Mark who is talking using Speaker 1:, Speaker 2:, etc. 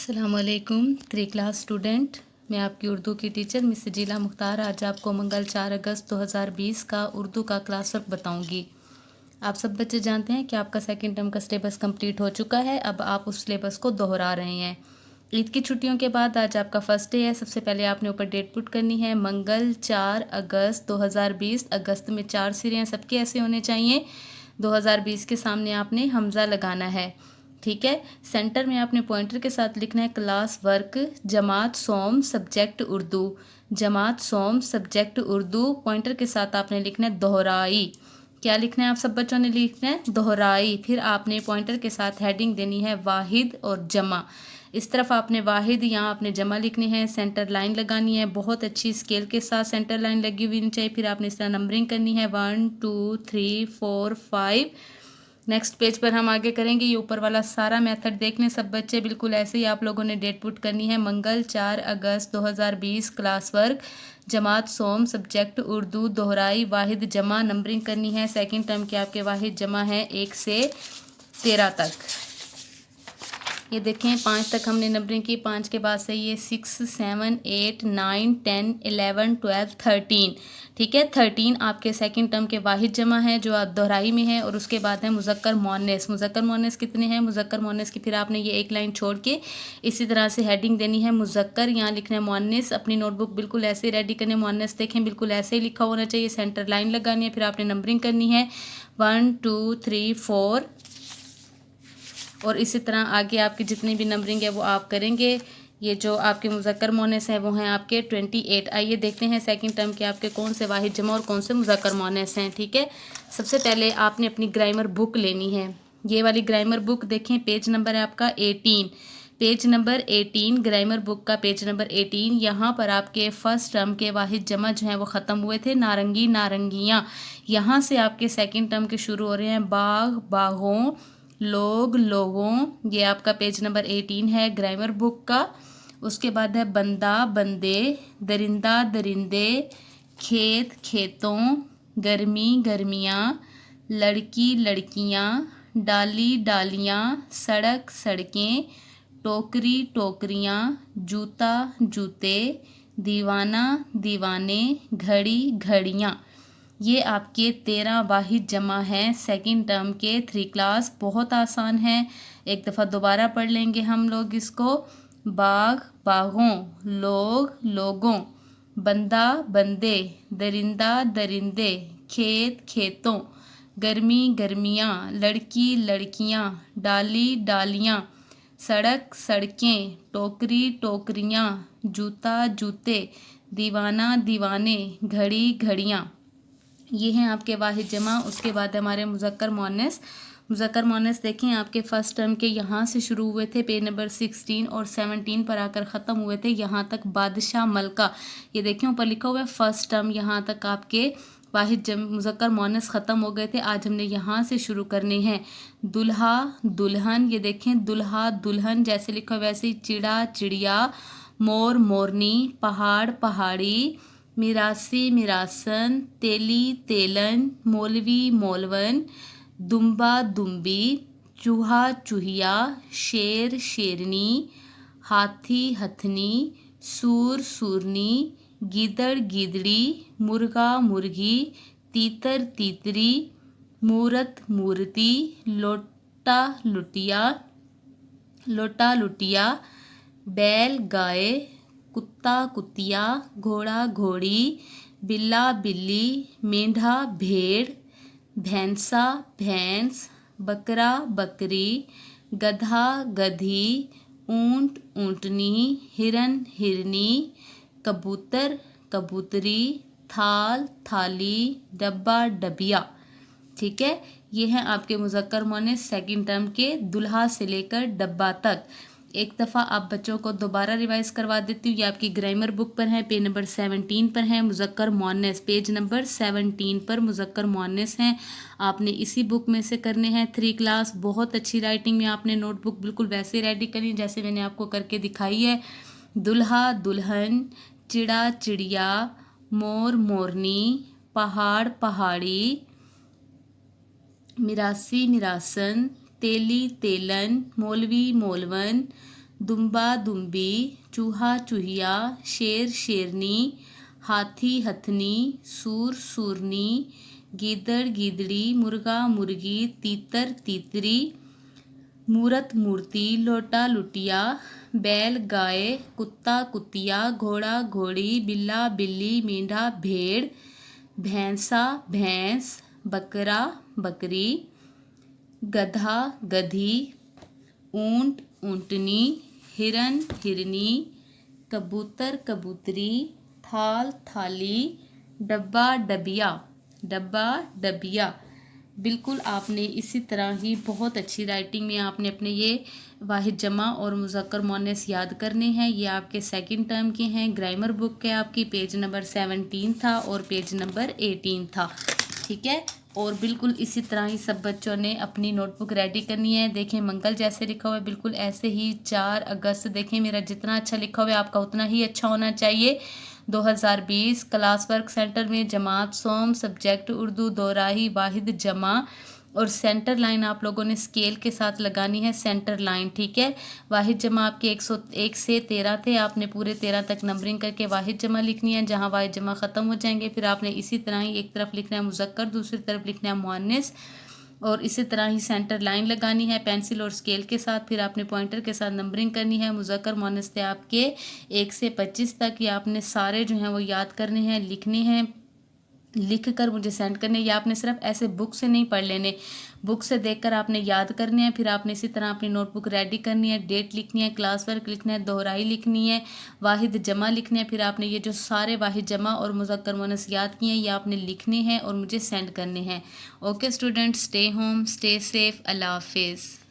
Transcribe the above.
Speaker 1: अस्सलामुअलैकुम 3 class student. मैं आपकी उर्दू की टीचर मिस जिला मुख्तार आज आपको मंगल 4 अगस्त 2020 का उर्दू का क्लास वर्क बताऊंगी। आप सब बच्चे जानते हैं कि आपका सेकंड टर्म का सिलेबस कंप्लीट हो चुका है। अब आप उस सिलेबस को दोहरा रहे हैं। ईद की छुट्टियों के बाद आज आपका फर्स्ट डे है। सबसे पहले आपने ऊपर डेट पुट करनी है मंगल 4 अगस्त 2020। अगस्त में 4 सिरे हैं, सबके ऐसे होने चाहिए। 2020 के सामने आपने हमज़ा लगाना है, ठीक है। सेंटर में आपने पॉइंटर के साथ लिखना है क्लास वर्क जमात सोम सब्जेक्ट उर्दू। जमात सोम सब्जेक्ट उर्दू पॉइंटर के साथ आपने लिखना है दोहराई। क्या लिखना है आप सब बच्चों ने? लिखना है दोहराई। फिर आपने पॉइंटर के साथ हेडिंग देनी है वाहिद और जमा। इस तरफ आपने वाहिद, यहाँ आपने जमा लिखनी है। सेंटर लाइन लगानी है, बहुत अच्छी स्केल के साथ सेंटर लाइन लगी हुई चाहिए। फिर आपने इस तरह नंबरिंग करनी है 1 2 3 4 5। नेक्स्ट पेज पर हम आगे करेंगे। ये ऊपर वाला सारा मेथड देख लें सब बच्चे, बिल्कुल ऐसे ही आप लोगों ने डेट पुट करनी है मंगल 4 अगस्त 2020 क्लास वर्क जमात सोम सब्जेक्ट उर्दू दोहराई वाहिद जमा। नंबरिंग करनी है। सेकंड टर्म के आपके वाहिद जमा है 1 से 13 तक। ये देखें 5 तक हमने नंबरिंग की। 5 के बाद से ये 6 7 8 9 10 11 12 13, ठीक है। 13 आपके सेकंड टर्म के वाहिद जमा है जो आप दोहराई में है। और उसके बाद है मुज़क्कर मोअन्नस। मुज़क्कर मोअन्नस कितने हैं? मुज़क्कर मोअन्नस की फिर आपने ये एक लाइन छोड़ के इसी तरह से हेडिंग देनी है मुज़क्कर, यहाँ लिखना है मोअन्नस। अपनी नोटबुक बिल्कुल ऐसे रेडी करने, मोअन्नस देखें बिल्कुल ऐसे ही लिखा होना चाहिए। सेंटर लाइन लगानी है। फिर आपने नंबरिंग करनी है 1 2 3 4 और इसी तरह आगे आपकी जितनी भी नंबरिंग है वो आप करेंगे। ये जो आपके मुज़क्कर मोअन्नस हैं वो हैं आपके 28। आइए देखते हैं सेकंड टर्म के आपके कौन से वाहिद जमा और कौन से मुज़क्कर मोअन्नस हैं, ठीक है। सबसे पहले आपने अपनी ग्रामर बुक लेनी है। ये वाली ग्रामर बुक देखें, पेज नंबर है आपका 18। पेज नंबर 18 ग्रामर बुक का पेज नंबर 18। यहाँ पर आपके फर्स्ट टर्म के वाहिद जमा जो हैं वो ख़त्म हुए थे। नारंगी नारंगियाँ, यहाँ से आपके सेकंड टर्म के शुरू हो रहे हैं। बाग बागों, लोग लोगों, ये आपका पेज नंबर 18 है ग्रामर बुक का। उसके बाद है बंदा बंदे, दरिंदा दरिंदे, खेत खेतों, गर्मी गर्मियाँ, लड़की लड़कियाँ, डाली डालियाँ, सड़क सड़कें, टोकरी टोकरियाँ, जूता जूते, दीवाना दीवाने, घड़ी घड़ियाँ। ये आपके 13 वाहिद जमा हैं सेकंड टर्म के 3 क्लास। बहुत आसान है, एक दफ़ा दोबारा पढ़ लेंगे हम लोग इसको। बाग बागों, लोग लोगों, बंदा बंदे, दरिंदा दरिंदे, खेत खेतों, गर्मी गर्मियाँ, लड़की लड़कियाँ, डाली डालियाँ, सड़क सड़कें, टोकरी टोकरियाँ, जूता जूते, दीवाना दीवाने, घड़ी घड़ियाँ। ये हैं आपके वाहिद जमा। उसके बाद हमारे मुज़क्कर मोअन्नस। मुज़क्कर मोअन्नस देखें आपके फर्स्ट टर्म के यहाँ से शुरू हुए थे, पेज नंबर 16 और 17 पर आकर ख़त्म हुए थे। यहाँ तक बादशाह मलका, ये देखें ऊपर लिखा हुआ है फर्स्ट टर्म, यहाँ तक आपके वाहिद मुज़क्कर मोअन्नस ख़त्म हो गए थे। आज हमने यहाँ से शुरू करने हैं। दुल्हा दुल्हन, ये देखें दुल्हा दुल्हन जैसे लिखा वैसे ही। चिड़ा चिड़िया, मोर मोरनी, पहाड़ पहाड़ी, मिरासी मिरासन, तेली तेलन, मौलवी मौलवन, दुम्बा दुम्बी, चूहा चूहिया, शेर शेरनी, हाथी हथनी, सूर सूरनी, गीदड़ गीदड़ी, मुर्गा मुर्गी, तीतर तीतरी, मूरत मूर्ति, लोटा लुटिया, लोटा लुटिया, बैल गाय, कुत्ता कुतिया, घोड़ा घोड़ी, बिल्ला बिल्ली, मेंढा भेड़, भैंसा भैंस, बकरा बकरी, गधा गधी, ऊंट ऊंटनी, हिरन हिरनी, कबूतर कबूतरी, थाल थाली, डब्बा डबिया, ठीक है। ये हैं आपके मुज़क्कर मोअन्नस सेकंड टर्म के दुल्हा से लेकर डब्बा तक। एक दफ़ा आप बच्चों को दोबारा रिवाइज करवा देती हूँ। ये आपकी ग्रामर बुक पर है, पेज नंबर 17 पर है मुज़क्कर मोअन्नस। पेज नंबर 17 पर मुज़क्कर मोअन्नस हैं। आपने इसी बुक में से करने हैं 3 क्लास। बहुत अच्छी राइटिंग में आपने नोटबुक बिल्कुल वैसे रेडी करनी जैसे मैंने आपको करके दिखाई है। दुल्हा दुल्हन, चिड़ा चिड़िया, मोर मोरनी, पहाड़ पहाड़ी, मिरासी मिरासन, तेली तेलन, मौलवी मौलवन, दुम्बा दुम्बी, चूहा चूहिया, शेर शेरनी, हाथी हथनी, सूर सूरनी, गीदड़ गीदड़ी, मुर्गा मुर्गी, तीतर तीतरी, मूरत मूर्ति, लोटा लुटिया, बैल गाय, कुत्ता कुतिया, घोड़ा घोड़ी, बिल्ला बिल्ली, मेंढा भेड़, भैंसा भैंस, बकरा बकरी, गधा गधी, ऊंट ऊंटनी, हिरन हिरनी, कबूतर कबूतरी, थाल थाली, डब्बा डबिया, डब्बा डबिया। बिल्कुल आपने इसी तरह ही बहुत अच्छी राइटिंग में आपने अपने ये वाहिद जमा और मुज़क्कर मुअन्नस याद करने हैं। ये आपके सेकंड टर्म के हैं। ग्रामर बुक के आपकी पेज नंबर 17 था और पेज नंबर 18 था। ठीक है, और बिल्कुल इसी तरह ही सब बच्चों ने अपनी नोटबुक रेडी करनी है। देखें मंगल जैसे लिखा हुआ है बिल्कुल ऐसे ही 4 अगस्त। देखें मेरा जितना अच्छा लिखा हुआ है आपका उतना ही अच्छा होना चाहिए। 2020 क्लास वर्क सेंटर में जमात सोम, सब्जेक्ट उर्दू, दोराही वाहिद जमा और सेंटर लाइन आप लोगों ने स्केल के साथ लगानी है, सेंटर लाइन। ठीक है, वाहिद जमा आपके 101 से 13 थे, आपने पूरे 13 तक नंबरिंग करके वाहिद जमा लिखनी है। जहां वाहिद जमा ख़त्म हो जाएंगे फिर आपने इसी तरह ही एक तरफ लिखना है मुज़क्कर, दूसरी तरफ लिखना है मुअन्निस और इसी तरह ही सेंटर लाइन लगानी है पेंसिल और स्केल के साथ। फिर आपने पॉइंटर के साथ नंबरिंग करनी है। मुज़क्कर मुअन्निस थे आपके 1 से 25 तक। ये आपने सारे जो हैं वो याद करने हैं, लिखने हैं, लिख कर मुझे सेंड करने। या आपने सिर्फ ऐसे बुक से नहीं पढ़ लेने, बुक से देखकर आपने याद करने हैं। फिर आपने इसी तरह अपनी नोटबुक रेडी करनी है, डेट लिखनी है, क्लास वर्क लिखना है, दोहराई लिखनी है, वाहिद जमा लिखने हैं। फिर आपने ये जो सारे वाहिद जमा और मुज़क्कर मुअन्नस याद किए हैं ये आपने लिखने हैं और मुझे सेंड करने हैं। Okay students, stay home, stay safe, अल्लाह हाफिज़।